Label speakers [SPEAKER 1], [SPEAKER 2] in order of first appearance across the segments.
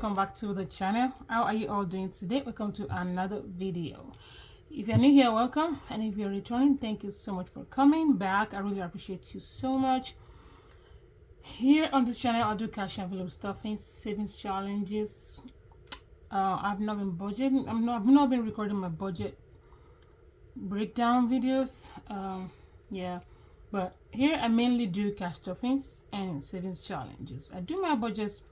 [SPEAKER 1] welcome back to the channel. How are you all doing today? Welcome to another video. If you're new here, welcome, and if you're returning, thank you so much for coming back. I really appreciate you so much. Here on this channel, I do cash envelope stuffing, savings challenges. I've not been budgeting. I've not been recording my budget breakdown videos. Yeah, but here I mainly do cash stuffings and savings challenges. I do my budgets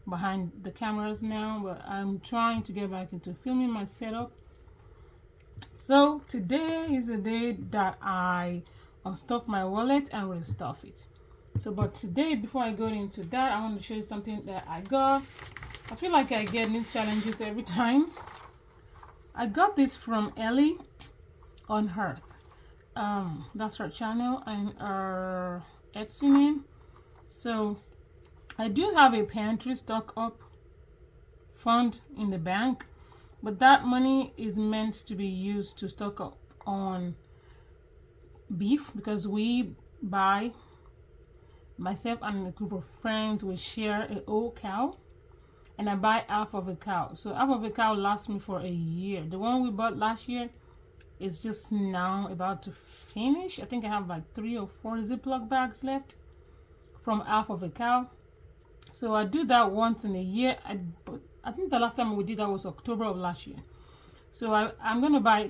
[SPEAKER 1] behind the cameras now, but I'm trying to get back into filming my setup. So today is the day that I unstuff my wallet and restuff it. So but today, before I go into that, I want to show you something that I got. I feel like I get new challenges every time. I got this from Ellie on Earth. That's her channel and her Etsy name. So I do have a pantry stock up fund in the bank, but that money is meant to be used to stock up on beef, because we buy, myself and a group of friends, we share a whole cow, and I buy half of a cow. So half of a cow lasts me for a year. The one we bought last year is just now about to finish. I think I have like 3 or 4 Ziploc bags left from half of a cow. So I do that once in a year. I think the last time we did that was October of last year. So I'm going to buy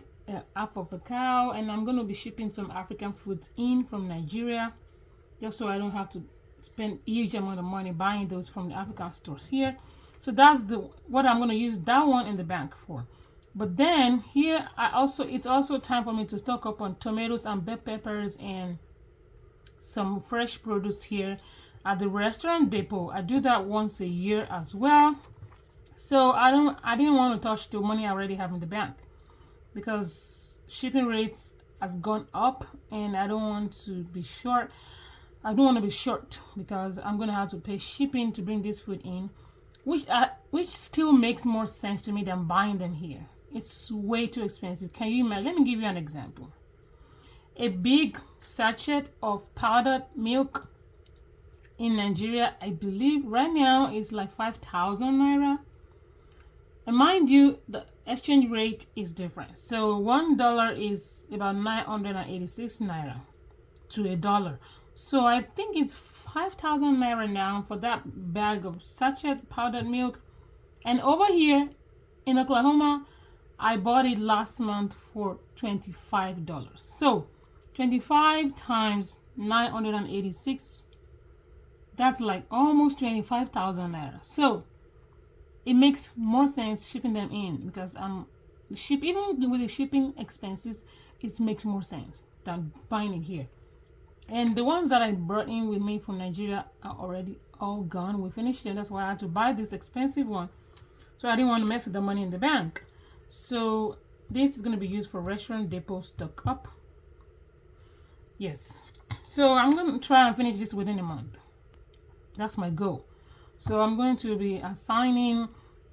[SPEAKER 1] half of a cow, and I'm going to be shipping some African foods in from Nigeria, just so I don't have to spend a huge amount of money buying those from the African stores here. So that's what I'm going to use that one in the bank for. But then here it's also time for me to stock up on tomatoes and bell peppers and some fresh produce here at the restaurant depot. I do that once a year as well. So I didn't want to touch the money I already have in the bank, because shipping rates has gone up and I don't want to be short. I don't want to be short because I'm going to have to pay shipping to bring this food in, which still makes more sense to me than buying them here. It's way too expensive. Can you imagine? Let me give you an example. A big sachet of powdered milk in Nigeria, I believe right now, is like 5,000 naira. And mind you, the exchange rate is different. So $1 is about 986 naira to a dollar. So I think it's 5,000 naira now for that bag of sachet powdered milk. And over here in Oklahoma, I bought it last month for $25. So 25 times 986, that's like almost 25,000 naira. So it makes more sense shipping them in, because even with the shipping expenses, it makes more sense than buying it here. And the ones that I brought in with me from Nigeria are already all gone. We finished them. That's why I had to buy this expensive one. So I didn't want to mess with the money in the bank. So this is going to be used for restaurant depot stock up. Yes. So I'm going to try and finish this within a month. That's my goal. So I'm going to be assigning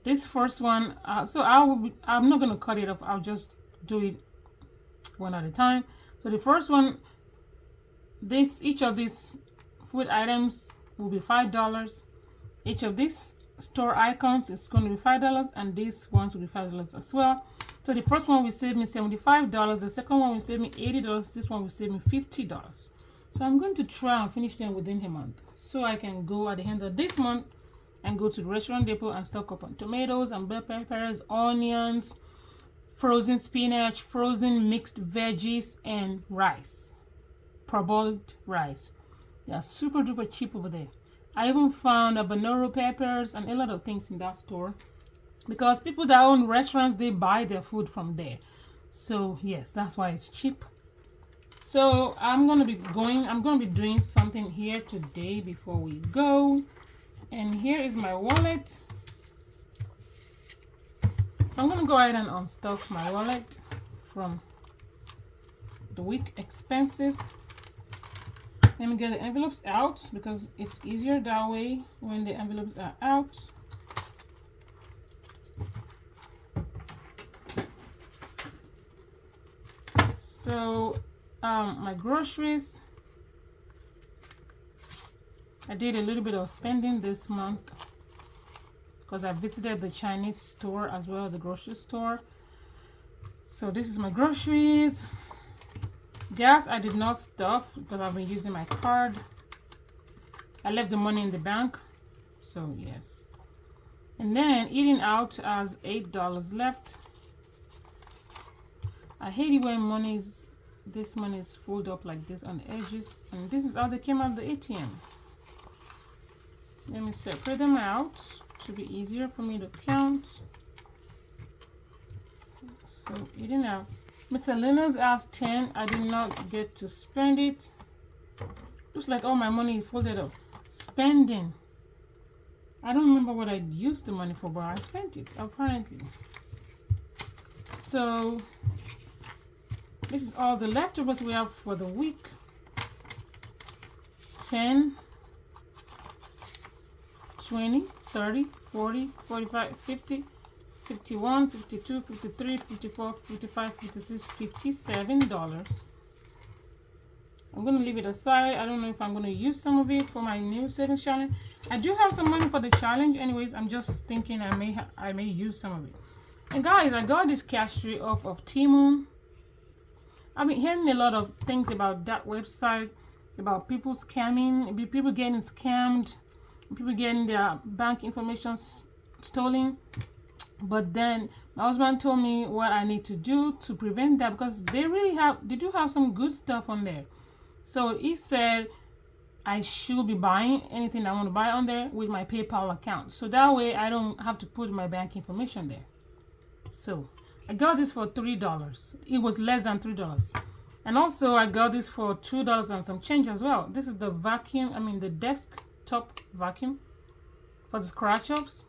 [SPEAKER 1] this first one. I'm not going to cut it off. I'll just do it one at a time. So the first one, each of these food items will be $5. Each of these store icons is going to be $5, and these ones will be $5 as well. So the first one will save me $75. The second one will save me $80. This one will save me $50. So I'm going to try and finish them within a month, so I can go at the end of this month and go to the restaurant depot and stock up on tomatoes and bell peppers, onions, frozen spinach, frozen mixed veggies, and rice, parboiled rice. They are super duper cheap over there. I even found habanero peppers and a lot of things in that store, because people that own restaurants, they buy their food from there. So yes, that's why it's cheap. So I'm gonna be doing something here today before we go. And here is my wallet. So I'm gonna go ahead and unstuff my wallet from the week expenses. Let me get the envelopes out, because it's easier that way when the envelopes are out. So my groceries, I did a little bit of spending this month, because I visited the Chinese store as well, the grocery store. So this is my groceries. Gas I did not stuff because I've been using my card. I left the money in the bank, so yes. And then eating out has $8 left. I hate it when this money is folded up like this on the edges, and this is how they came out of the ATM. Let me separate them out to be easier for me to count. So eating out, miscellaneous has 10. I did not get to spend it. Looks like all my money is folded up. Spending, I don't remember what I used the money for, but I spent it apparently. So this is all the leftovers we have for the week. 10, 20, 30, 40, 45, 50, 51, 52, 53, 54, 55, 56, $57. I'm going to leave it aside. I don't know if I'm going to use some of it for my new savings challenge. I do have some money for the challenge anyways. I'm just thinking I may use some of it. And guys, I got this cash tree off of Temu. I've been hearing a lot of things about that website, about people scamming, people getting scammed, people getting their bank information stolen. But then my husband told me what I need to do to prevent that, because they do have some good stuff on there. So he said I should be buying anything I want to buy on there with my PayPal account, so that way I don't have to put my bank information there. So I got this for $3. It was less than $3. And also I got this for $2 and some change as well. This is the vacuum, the desktop vacuum for the scratch ups.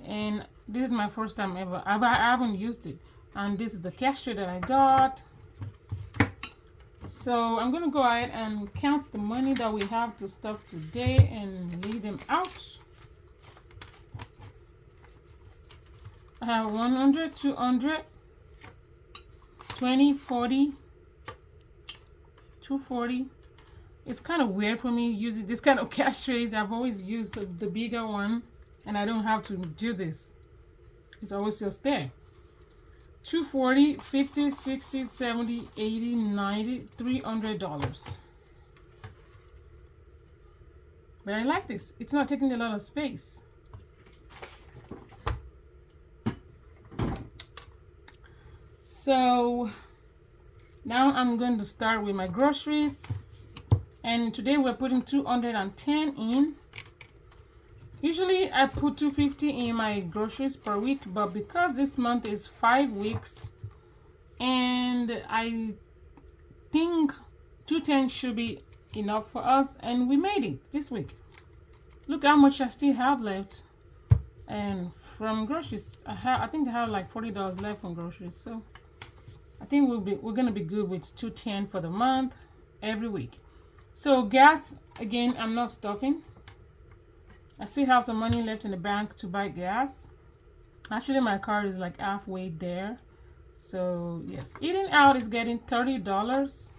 [SPEAKER 1] And this is my first time ever. I haven't used it. And this is the cash tray that I got. So I'm going to go ahead and count the money that we have to stuff today and leave them out. I have 100, 200, 20, 40, 240. It's kind of weird for me using this kind of cash trays. I've always used the bigger one, and I don't have to do this. It's always just there. 240, 50, 60, 70, 80, 90, $300. But I like this. It's not taking a lot of space. So now I'm going to start with my groceries. And today we're putting 210 in. Usually I put 250 in my groceries per week, but because this month is 5 weeks, and I think 210 should be enough for us, and we made it this week. Look how much I still have left. And from groceries, I think I have like $40 left from groceries. So I think we're gonna be good with 210 for the month every week. So gas, again, I'm not stuffing. I still have some money left in the bank to buy gas. Actually, my card is like halfway there. So yes, eating out is getting $30.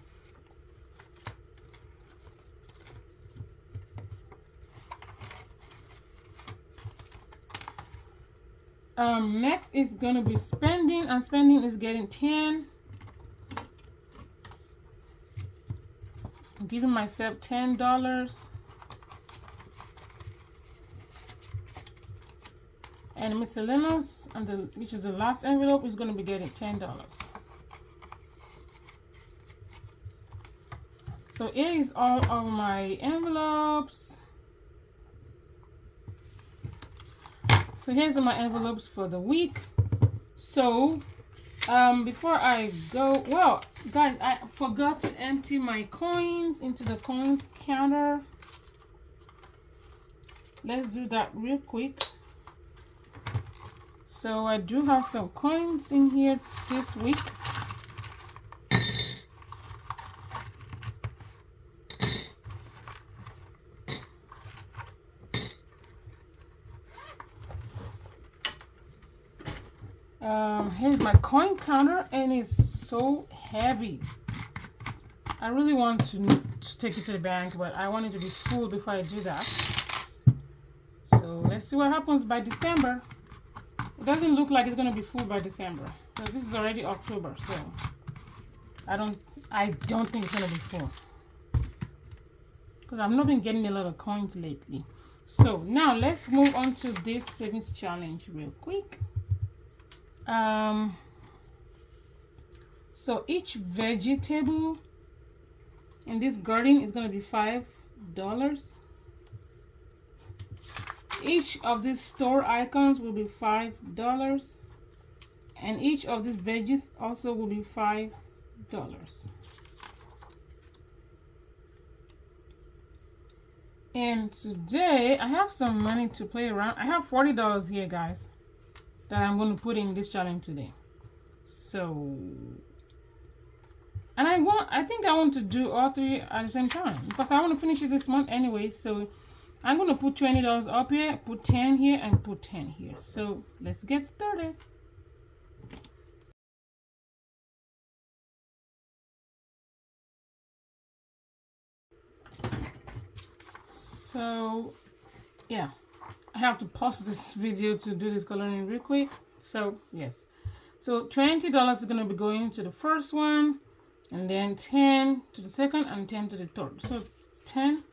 [SPEAKER 1] Next is gonna be spending, and spending is getting 10. I'm giving myself $10. And miscellaneous, which is the last envelope, is going to be getting $10. So here is all of my envelopes. So here's all my envelopes for the week. So before I go, well guys, I forgot to empty my coins into the coins counter. Let's do that real quick. So I do have some coins in here this week. Here's my coin counter, and it's so heavy. I really want to take it to the bank, but I want it to be full before I do that. So let's see what happens by December. It doesn't look like it's going to be full by December, because this is already October, so I don't think it's going to be full, because I've not been getting a lot of coins lately. So now let's move on to this savings challenge real quick. So each vegetable in this garden is going to be $5. Each of these store icons will be $5, and each of these veggies also will be $5. And today I have some money to play around. I have $40 here, guys, that I'm going to put in this challenge today. So, and I think I want to do all three at the same time, because I want to finish it this month anyway. So I'm going to put $20 up here, put 10 here, and put 10 here. So let's get started. So yeah, I have to pause this video to do this coloring real quick. So yes, so $20 is going to be going to the first one, and then 10 to the second, and 10 to the third. So 10,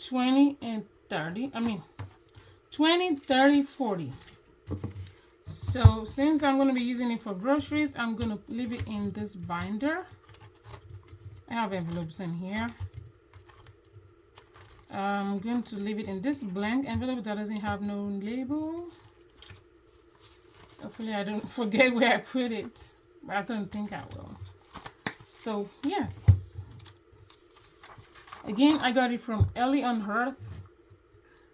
[SPEAKER 1] 20, and 30. I mean 20, 30, 40. So since I'm going to be using it for groceries, I'm going to leave it in this binder. I have envelopes in here. I'm going to leave it in this blank envelope that doesn't have no label. Hopefully I don't forget where I put it, but I don't think I will. So yes, again, I got it from Ellie on Earth.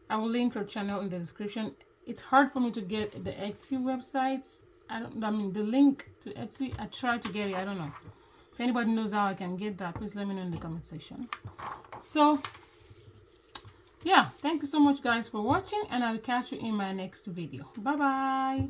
[SPEAKER 1] I will link her channel in the description. It's hard for me to get the Etsy websites. I mean the link to Etsy. I tried to get it. I don't know. If anybody knows how I can get that, please let me know in the comment section. So yeah, thank you so much, guys, for watching, and I will catch you in my next video. Bye bye.